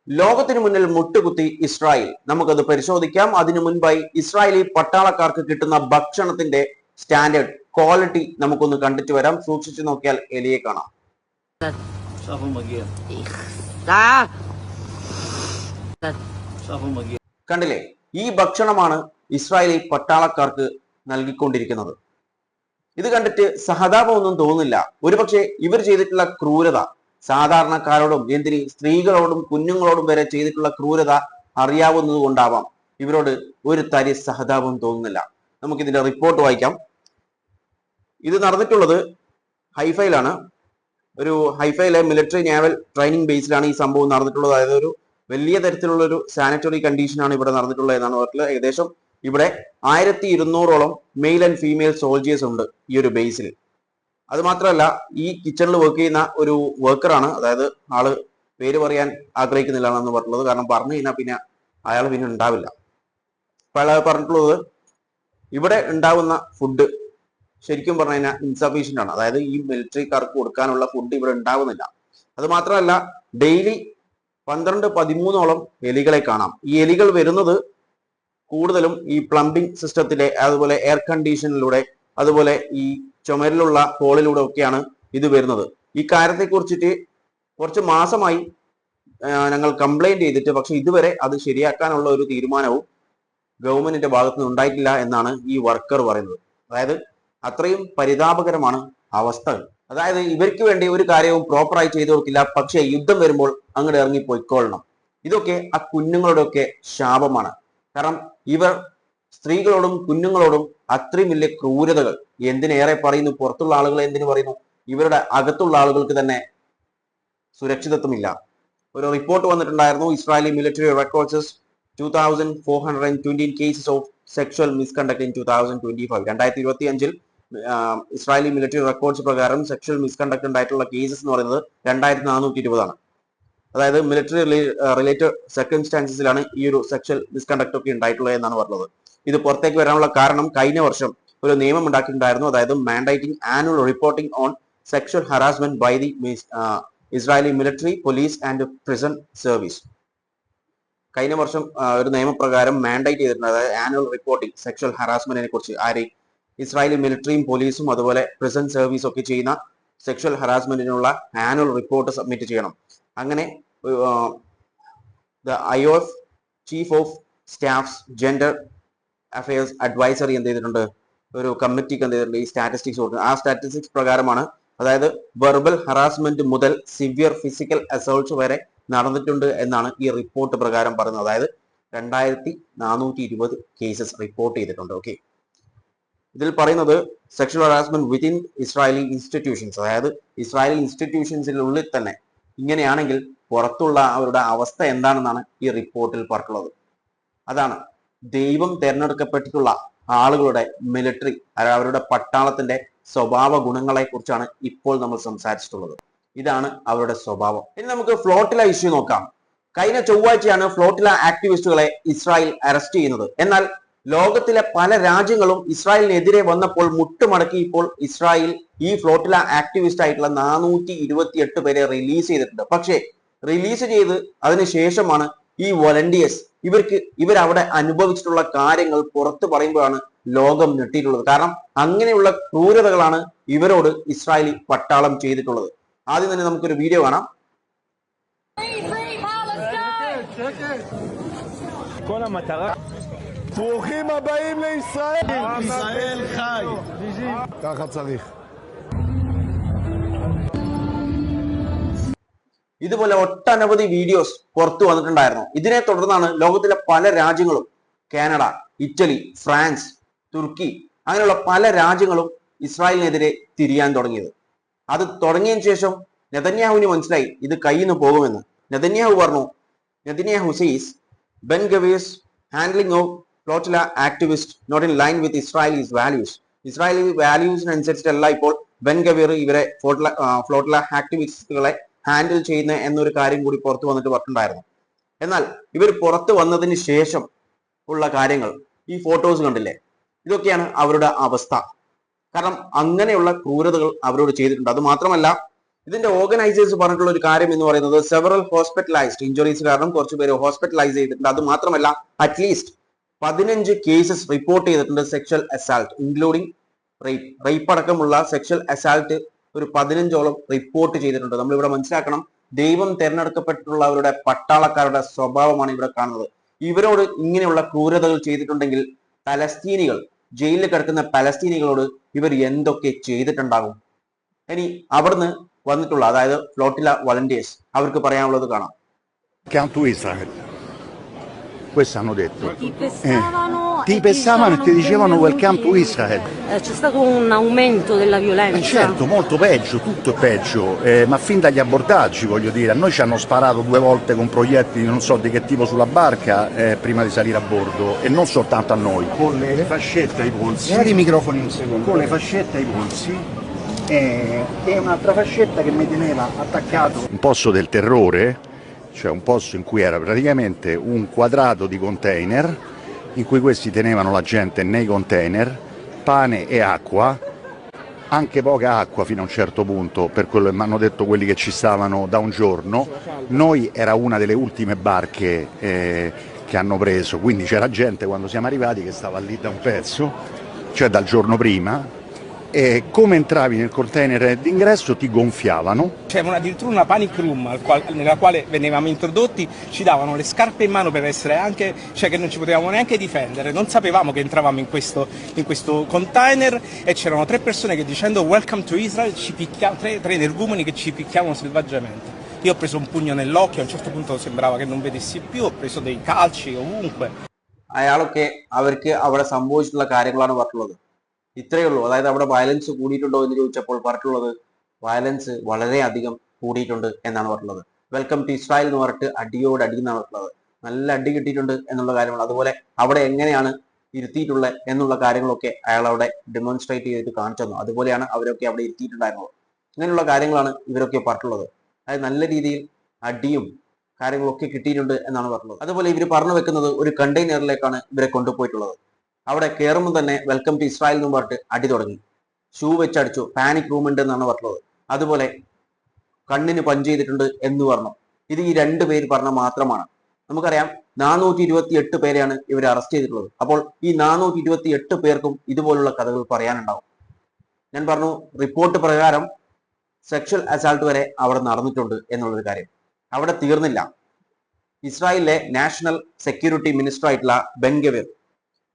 ലോകത്തിനു മുന്നിൽ മുട്ടുകുത്തി ഇസ്രായേൽ. നമുക്കത് പരിശോധിക്കാം. അതിനു മുൻപായി ഇസ്രായേലി പട്ടാളക്കാർക്ക് കിട്ടുന്ന ഭക്ഷണത്തിന്റെ സ്റ്റാൻഡേർഡ് ക്വാളിറ്റി നമുക്കൊന്ന് കണ്ടിട്ട് വരാം. സൂക്ഷിച്ചു നോക്കിയാൽ എലിയെ കാണാം. കണ്ടില്ലേ, ഈ ഭക്ഷണമാണ് ഇസ്രായേലി പട്ടാളക്കാർക്ക് നൽകിക്കൊണ്ടിരിക്കുന്നത്. ഇത് കണ്ടിട്ട് സഹതാപമൊന്നും തോന്നുന്നില്ല. ഒരുപക്ഷെ ഇവർ ചെയ്തിട്ടുള്ള ക്രൂരത സാധാരണക്കാരോടും എന്തിന് സ്ത്രീകളോടും കുഞ്ഞുങ്ങളോടും വരെ ചെയ്തിട്ടുള്ള ക്രൂരത അറിയാവുന്നത് കൊണ്ടാവാം ഇവരോട് ഒരു തരി സഹതാപം തോന്നുന്നില്ല. നമുക്കിതിന്റെ റിപ്പോർട്ട് വായിക്കാം. ഇത് നടന്നിട്ടുള്ളത് ഹൈഫയിലാണ്. ഒരു ഹൈഫയിലെ മിലിറ്ററി നേവൽ ട്രെയിനിങ് ബേസിലാണ് ഈ സംഭവം നടന്നിട്ടുള്ളത്. അതായത് ഒരു വലിയ തരത്തിലുള്ള ഒരു സാനിറ്ററി കണ്ടീഷനാണ് ഇവിടെ നടന്നിട്ടുള്ളത് എന്നാണ് പറഞ്ഞിട്ടുള്ളത്. ഏകദേശം ഇവിടെ 1200ഓളം മെയിൽ ആൻഡ് ഫീമെയിൽ സോൾജിയേഴ്സ് ഉണ്ട് ഈ ഒരു ബേസിൽ. അത് മാത്രമല്ല, ഈ കിച്ചണിൽ വർക്ക് ചെയ്യുന്ന ഒരു വർക്കറാണ്. അതായത് ആള് പേര് പറയാൻ ആഗ്രഹിക്കുന്നില്ല എന്ന് പറഞ്ഞിട്ടുള്ളത്. കാരണം പറഞ്ഞു കഴിഞ്ഞാൽ പിന്നെ അയാൾ പിന്നെ ഉണ്ടാവില്ല. അപ്പൊ അയാൾ പറഞ്ഞിട്ടുള്ളത് ഇവിടെ ഉണ്ടാവുന്ന ഫുഡ് ശരിക്കും പറഞ്ഞു കഴിഞ്ഞാൽ ഇൻസഫീഷ്യന്റ് ആണ്. അതായത് ഈ മിലിറ്ററിക്കാർക്ക് കൊടുക്കാനുള്ള ഫുഡ് ഇവിടെ ഉണ്ടാവുന്നില്ല. അത് മാത്രമല്ല, ഡെയിലി 12-13ഓളം എലികളെ കാണാം. ഈ എലികൾ വരുന്നത് കൂടുതലും ഈ പ്ലംബിംഗ് സിസ്റ്റത്തിലെ, അതുപോലെ എയർ കണ്ടീഷനിലൂടെ, അതുപോലെ ഈ ചുമരിലുള്ള ഹോളിലൂടെ ഒക്കെയാണ് ഇത് വരുന്നത്. ഈ കാര്യത്തെ കുറിച്ചിട്ട് കുറച്ച് മാസമായി ഞങ്ങൾ കംപ്ലൈന്റ് ചെയ്തിട്ട്, പക്ഷെ ഇതുവരെ അത് ശരിയാക്കാനുള്ള ഒരു തീരുമാനവും ഗവൺമെന്റിന്റെ ഭാഗത്ത് നിന്ന് ഉണ്ടായിട്ടില്ല എന്നാണ് ഈ വർക്കർ പറയുന്നത്. അതായത് അത്രയും പരിതാപകരമാണ് അവസ്ഥകൾ. അതായത് ഇവർക്ക് വേണ്ടി ഒരു കാര്യവും പ്രോപ്പറായി ചെയ്തു കൊടുക്കില്ല, പക്ഷെ യുദ്ധം വരുമ്പോൾ അങ്ങോട്ട് ഇറങ്ങി പോയിക്കൊള്ളണം. ഇതൊക്കെ ആ കുഞ്ഞുങ്ങളുടെ ഒക്കെ ശാപമാണ്. കാരണം ഇവർ സ്ത്രീകളോടും കുഞ്ഞുങ്ങളോടും അത്രയും വലിയ ക്രൂരതകൾ എന്തിനേറെ പറയുന്നു, പുറത്തുള്ള ആളുകളെ എന്തിനു പറയുന്നു, ഇവരുടെ അകത്തുള്ള ആളുകൾക്ക് തന്നെ സുരക്ഷിതത്വമില്ല. ഒരു റിപ്പോർട്ട് വന്നിട്ടുണ്ടായിരുന്നു. Israeli military records 2420 cases of sexual misconduct in 2025. 2025 Israeli military records പ്രകാരം സെക്ഷൽ മിസ്കണ്ടക്ട് ഉണ്ടായിട്ടുള്ള കേസസ് എന്ന് പറയുന്നത് 2420 ആണ്. അതായത് മിലിറ്ററി റിലേറ്റഡ് സർക്കംസ്റ്റാൻസസിലാണ് ഈ ഒരു സെക്ഷൽ മിസ്കണ്ടക്ട് ഒക്കെ ഉണ്ടായിട്ടുള്ളത് എന്നാണ് പറഞ്ഞത്. ഇത് പുറത്തേക്ക് വരാനുള്ള കാരണം കഴിഞ്ഞ വർഷം ഒരു നിയമം ഉണ്ടാക്കിയിട്ടുണ്ടായിരുന്നു. അതായത് mandating annual reporting on sexual harassment by the Israeli military, police and prison service. കഴിഞ്ഞ വർഷം ഒരു നിയമപ്രകാരം മാൻഡേറ്റ് ചെയ്തിട്ടുണ്ട്. അതായത് ആനുവൽ റിപ്പോർട്ടിംഗ് സെക്ഷൽ ഹറാസ്മെന്റിനെ കുറിച്ച് ഇസ്രായേലി മിലിറ്ററിയും പോലീസും അതുപോലെ പ്രിസൺ സർവീസ് ഒക്കെ ചെയ്യുന്ന സെക്ഷൽ ഹറാസ്മെന്റിനുള്ള ആനുവൽ റിപ്പോർട്ട് സബ്മിറ്റ് ചെയ്യണം. അങ്ങനെ IOF chief of staffs gender affairs advisory എന്ത് ചെയ്തിട്ടുണ്ട്, ഒരു കമ്മിറ്റിക്ക് എന്ത് ചെയ്തിട്ടുണ്ട്, ഈ സ്റ്റാറ്റിസ്റ്റിക്സ് കൊടുക്കുന്നത്. ആ സ്റ്റാറ്റിസ്റ്റിക്സ് പ്രകാരമാണ്, അതായത് വെർബൽ ഹറാസ്മെന്റ് മുതൽ സിവിയർ ഫിസിക്കൽ അസോൾട്ട്സ് വരെ നടന്നിട്ടുണ്ട് എന്നാണ് ഈ റിപ്പോർട്ട് പ്രകാരം പറയുന്നത്. അതായത് 2420 കേസസ് റിപ്പോർട്ട് ചെയ്തിട്ടുണ്ട്. ഓക്കെ, ഇതിൽ പറയുന്നത് sexual harassment within Israeli institutions, അതായത് ഇസ്രായേലി ഇൻസ്റ്റിറ്റ്യൂഷൻസിനുള്ളിൽ തന്നെ ഇങ്ങനെയാണെങ്കിൽ പുറത്തുള്ള അവരുടെ അവസ്ഥ എന്താണെന്നാണ് ഈ റിപ്പോർട്ടിൽ പറഞ്ഞിട്ടുള്ളത്. അതാണ് ദൈവം തിരഞ്ഞെടുക്കപ്പെട്ടിട്ടുള്ള ആളുകളുടെ മിലിറ്ററി, അവരുടെ പട്ടാളത്തിന്റെ സ്വഭാവ ഗുണങ്ങളെ കുറിച്ചാണ് ഇപ്പോൾ നമ്മൾ സംസാരിച്ചിട്ടുള്ളത്. ഇതാണ് അവരുടെ സ്വഭാവം. ഇനി നമുക്ക് ഫ്ലോട്ടില ഇഷ്യൂ നോക്കാം. കഴിഞ്ഞ ചൊവ്വാഴ്ചയാണ് ഫ്ലോട്ടില ആക്ടിവിസ്റ്റുകളെ ഇസ്രായേൽ അറസ്റ്റ് ചെയ്യുന്നത്. എന്നാൽ ലോകത്തിലെ പല രാജ്യങ്ങളും ഇസ്രായേലിനെതിരെ വന്നപ്പോൾ മുട്ടുമടക്കി ഇപ്പോൾ ഇസ്രായേൽ ഈ ഫ്ലോട്ടില ആക്ടിവിസ്റ്റ് ആയിട്ടുള്ള 428 പേരെ റിലീസ് ചെയ്തിട്ടുണ്ട്. പക്ഷേ റിലീസ് ചെയ്ത് അതിനുശേഷമാണ് ഈ വോളണ്ടിയേഴ്സ് ഇവരവിടെ അനുഭവിച്ചിട്ടുള്ള കാര്യങ്ങൾ പുറത്തു പറയുമ്പോഴാണ് ലോകം ഞെട്ടിയിട്ടുള്ളത്. കാരണം അങ്ങനെയുള്ള ക്രൂരതകളാണ് ഇവരോട് ഇസ്രായേലി പട്ടാളം ചെയ്തിട്ടുള്ളത്. ആദ്യം തന്നെ നമുക്കൊരു വീഡിയോ കാണാം. ברוכים הבאים לישראל. ישראל חי. ככה צריך. ഇതുപോലെ ഒട്ടനവധി വീഡിയോസ് പുറത്തു വന്നിട്ടുണ്ടായിരുന്നു. ഇതിനെ തുടർന്നാണ് ലോകത്തിലെ പല രാജ്യങ്ങളും, കാനഡ, ഇറ്റലി, ഫ്രാൻസ്, തുർക്കി, അങ്ങനെയുള്ള പല രാജ്യങ്ങളും ഇസ്രായേലിനെതിരെ തിരിയാൻ തുടങ്ങിയത്. അത് തുടങ്ങിയതിനു ശേഷം നെതന്യാഹുവിന് മനസ്സിലായി ഇത് കയ്യിൽ നിന്ന് പോകുമെന്ന്. നെതന്യാഹു പറഞ്ഞു, Netanyahu sees Ben Gvir's handling of flotilla activist not in line with Israelis values. Israeli വാല്യൂസിനനുസരിച്ചിട്ടല്ല ഇപ്പോൾ ബെൻ ഗവീർ ഇവരെ ഫ്ലോട്ടില ആക്ടിവിസ്റ്റുകളെ ഹാൻഡിൽ ചെയ്യുന്ന എന്നൊരു കാര്യം കൂടി പുറത്തു വന്നിട്ട് പറഞ്ഞിട്ടുണ്ടായിരുന്നു. എന്നാൽ ഇവർ പുറത്തു വന്നതിന് ശേഷം ഉള്ള കാര്യങ്ങൾ, ഈ ഫോട്ടോസ് കണ്ടില്ലേ, ഇതൊക്കെയാണ് അവരുടെ അവസ്ഥ. കാരണം അങ്ങനെയുള്ള ക്രൂരതകൾ അവരോട് ചെയ്തിട്ടുണ്ട്. അത് മാത്രമല്ല, ഇതിന്റെ ഓർഗനൈസേഴ്സ് പറഞ്ഞിട്ടുള്ള ഒരു കാര്യം എന്ന് പറയുന്നത് സെവറൽ ഹോസ്പിറ്റലൈസ്ഡ് ഇഞ്ചുറീസ് കാരണം കുറച്ച് പേര് ഹോസ്പിറ്റലൈസ് ചെയ്തിട്ടുണ്ട്. അത് മാത്രമല്ല അറ്റ്ലീസ്റ്റ് 15 കേസസ് റിപ്പോർട്ട് ചെയ്തിട്ടുണ്ട് സെക്ഷൽ അസാൾട്ട് ഇൻക്ലൂഡിംഗ് റേപ്പ് അടക്കമുള്ള സെക്ഷൽ അസാൾട്ട് ഒരു 15ഓളം റിപ്പോർട്ട് ചെയ്തിട്ടുണ്ട്. നമ്മളിവിടെ മനസ്സിലാക്കണം, ദൈവം തെരഞ്ഞെടുക്കപ്പെട്ടിട്ടുള്ളവരുടെ പട്ടാളക്കാരുടെ സ്വഭാവമാണ് ഇവിടെ കാണുന്നത്. ഇവരോട് ഇങ്ങനെയുള്ള ക്രൂരതകൾ ചെയ്തിട്ടുണ്ടെങ്കിൽ പലസ്തീനികൾ, ജയിലിൽ കിടക്കുന്ന പലസ്തീനികളോട് ഇവർ എന്തൊക്കെ ചെയ്തിട്ടുണ്ടാകും? ഇനി അവിടുന്ന് വന്നിട്ടുള്ള, അതായത് ഫ്ലോട്ടില വളണ്ടിയേഴ്സ്, അവർക്ക് പറയാനുള്ളത് കാണാം. Questo hanno detto. Ti pesavano e ti dicevano welcome to Israel. C'è stato un aumento della violenza? Certo, molto peggio, tutto è peggio, ma fin dagli abbordaggi, voglio dire, a noi ci hanno sparato 2 volte con proiettili non so di che tipo sulla barca prima di salire a bordo, e non soltanto a noi. Con le fascette ai polsi. I microfoni un secondo. Con le fascette ai polsi. E un'altra fascetta che mi teneva attaccato. Un posto del terrore, cioè un posto in cui era praticamente un quadrato di container in cui questi tenevano la gente nei container, pane e acqua, anche poca acqua fino a un certo punto, per quello che mi hanno detto quelli che ci stavano da un giorno. Noi era una delle ultime barche che hanno preso, quindi c'era gente quando siamo arrivati che stava lì da un pezzo, cioè dal giorno prima, e come entravi nel container d'ingresso ti gonfiavano. C'era addirittura una panic room nella quale venivamo introdotti, ci davano le scarpe in mano per essere anche, cioè che non ci potevamo neanche difendere, non sapevamo che entravamo in questo container, e c'erano 3 persone che dicendo welcome to Israel ci picchiavano, 3 energumeni che ci picchiavano selvaggiamente. Io ho preso un pugno nell'occhio, a un certo punto sembrava che non vedessi più, ho preso dei calci ovunque. അയാളൊക്കെ അവർക്ക് അവിടെ സംഭവിച്ചിട്ടുള്ള കാര്യങ്ങളാണ് പറഞ്ഞിട്ടുള്ളത്. ഇത്രയേ ഉള്ളൂ. അതായത് അവിടെ violence കൂടിയിട്ടുണ്ടോ എന്ന് ചോദിച്ചപ്പോൾ പറഞ്ഞിട്ടുള്ളത് വയലൻസ് വളരെ അധികം കൂടിയിട്ടുണ്ട് എന്നാണ് പറഞ്ഞിട്ടുള്ളത്. വെൽക്കം ടു ഇസ്രായേൽ എന്ന് പറഞ്ഞിട്ട് അടിയോട് അടി എന്നാണ് പറഞ്ഞിട്ടുള്ളത്. നല്ല അടി കിട്ടിയിട്ടുണ്ട് എന്നുള്ള കാര്യമാണ്. അതുപോലെ അവിടെ എങ്ങനെയാണ് ഇരുത്തിയിട്ടുള്ളത് എന്നുള്ള കാര്യങ്ങളൊക്കെ അയാൾ അവിടെ ഡെമോൺസ്ട്രേറ്റ് ചെയ്തിട്ട് കാണിച്ചു തന്നു. അതുപോലെയാണ് അവരൊക്കെ അവിടെ ഇരുത്തിയിട്ടുണ്ടായിരുന്നത്. ഇങ്ങനെയുള്ള കാര്യങ്ങളാണ് ഇവരൊക്കെ പറഞ്ഞിട്ടുള്ളത്. അതായത് നല്ല രീതിയിൽ അടിയും കാര്യങ്ങളൊക്കെ കിട്ടിയിട്ടുണ്ട് എന്നാണ് പറഞ്ഞത്. അതുപോലെ ഇവർ പറഞ്ഞു വെക്കുന്നത് ഒരു കണ്ടെയ്നറിലേക്കാണ് ഇവരെ കൊണ്ടുപോയിട്ടുള്ളത്. അവിടെ കയറുമ്പോൾ തന്നെ വെൽക്കം ടു ഇസ്രായേൽ എന്ന് പറഞ്ഞിട്ട് അടി തുടങ്ങി. ഷൂ വെച്ചടിച്ചു, പാനിക് റൂം ഉണ്ട് എന്നാണ് പറഞ്ഞത്. അതുപോലെ കണ്ണിന് പഞ്ച് ചെയ്തിട്ടുണ്ട് എന്ന് പറഞ്ഞു. ഇത് ഈ 2 പേര് പറഞ്ഞ മാത്രമാണ്. നമുക്കറിയാം 428 പേരെയാണ് ഇവർ അറസ്റ്റ് ചെയ്തിട്ടുള്ളത്. അപ്പോൾ ഈ 428 പേർക്കും ഇതുപോലുള്ള കഥകൾ പറയാനുണ്ടാവും. ഞാൻ പറഞ്ഞു, റിപ്പോർട്ട് പ്രകാരം സെക്ഷൽ അസാൾട്ട് വരെ അവിടെ നടന്നിട്ടുണ്ട് എന്നുള്ളൊരു കാര്യം. അവിടെ തീർന്നില്ല. ഇസ്രായേലിലെ നാഷണൽ സെക്യൂരിറ്റി മിനിസ്റ്റർ ആയിട്ടുള്ള ബെൻഗവിർ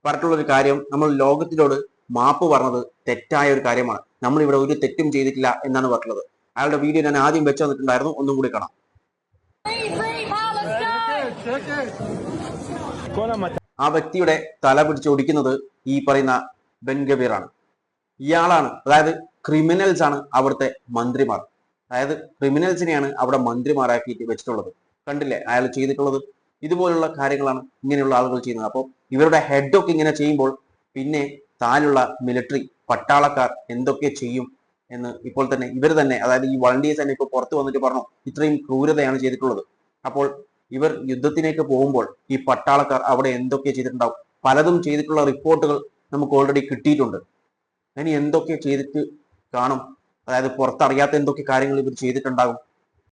പറഞ്ഞിട്ടുള്ളൊരു കാര്യം, നമ്മൾ ലോകത്തിനോട് മാപ്പ് പറഞ്ഞത് തെറ്റായ ഒരു കാര്യമാണ്, നമ്മൾ ഇവിടെ ഒരു തെറ്റും ചെയ്തിട്ടില്ല എന്നാണ് പറഞ്ഞിട്ടുള്ളത്. അയാളുടെ വീഡിയോ ഞാൻ ആദ്യം വെച്ച് തന്നിട്ടുണ്ടായിരുന്നു, ഒന്നും കൂടി കാണാം. ആ വ്യക്തിയുടെ തല പിടിച്ചൊടിക്കുന്നത് ഈ പറയുന്ന ബെൻഗബീറാണ്. ഇയാളാണ്, അതായത് ക്രിമിനൽസ് ആണ് അവിടുത്തെ മന്ത്രിമാർ. അതായത് ക്രിമിനൽസിനെയാണ് അവിടെ മന്ത്രിമാരാക്കിയിട്ട് വെച്ചിട്ടുള്ളത്. കണ്ടില്ലേ അയാൾ ചെയ്തിട്ടുള്ളത്? ഇതുപോലുള്ള കാര്യങ്ങളാണ് ഇങ്ങനെയുള്ള ആളുകൾ ചെയ്യുന്നത്. അപ്പോൾ ഇവരുടെ ഹെഡൊക്കെ ഇങ്ങനെ ചെയ്യുമ്പോൾ പിന്നെ താനുള്ള മിലിറ്ററി പട്ടാളക്കാർ എന്തൊക്കെ ചെയ്യും എന്ന് ഇപ്പോൾ തന്നെ ഇവർ തന്നെ, അതായത് ഈ വളണ്ടിയേഴ്സ് തന്നെ ഇപ്പോൾ പുറത്ത് വന്നിട്ട് പറഞ്ഞു ഇത്രയും ക്രൂരതയാണ് ചെയ്തിട്ടുള്ളത്. അപ്പോൾ ഇവർ യുദ്ധത്തിലേക്ക് പോകുമ്പോൾ ഈ പട്ടാളക്കാർ അവിടെ എന്തൊക്കെ ചെയ്തിട്ടുണ്ടാവും? പലതും ചെയ്തിട്ടുള്ള റിപ്പോർട്ടുകൾ നമുക്ക് ഓൾറെഡി കിട്ടിയിട്ടുണ്ട്. ഇനി എന്തൊക്കെ ചെയ്തിട്ട് കാണും? അതായത് പുറത്തറിയാത്ത എന്തൊക്കെ കാര്യങ്ങൾ ഇവർ ചെയ്തിട്ടുണ്ടാകും?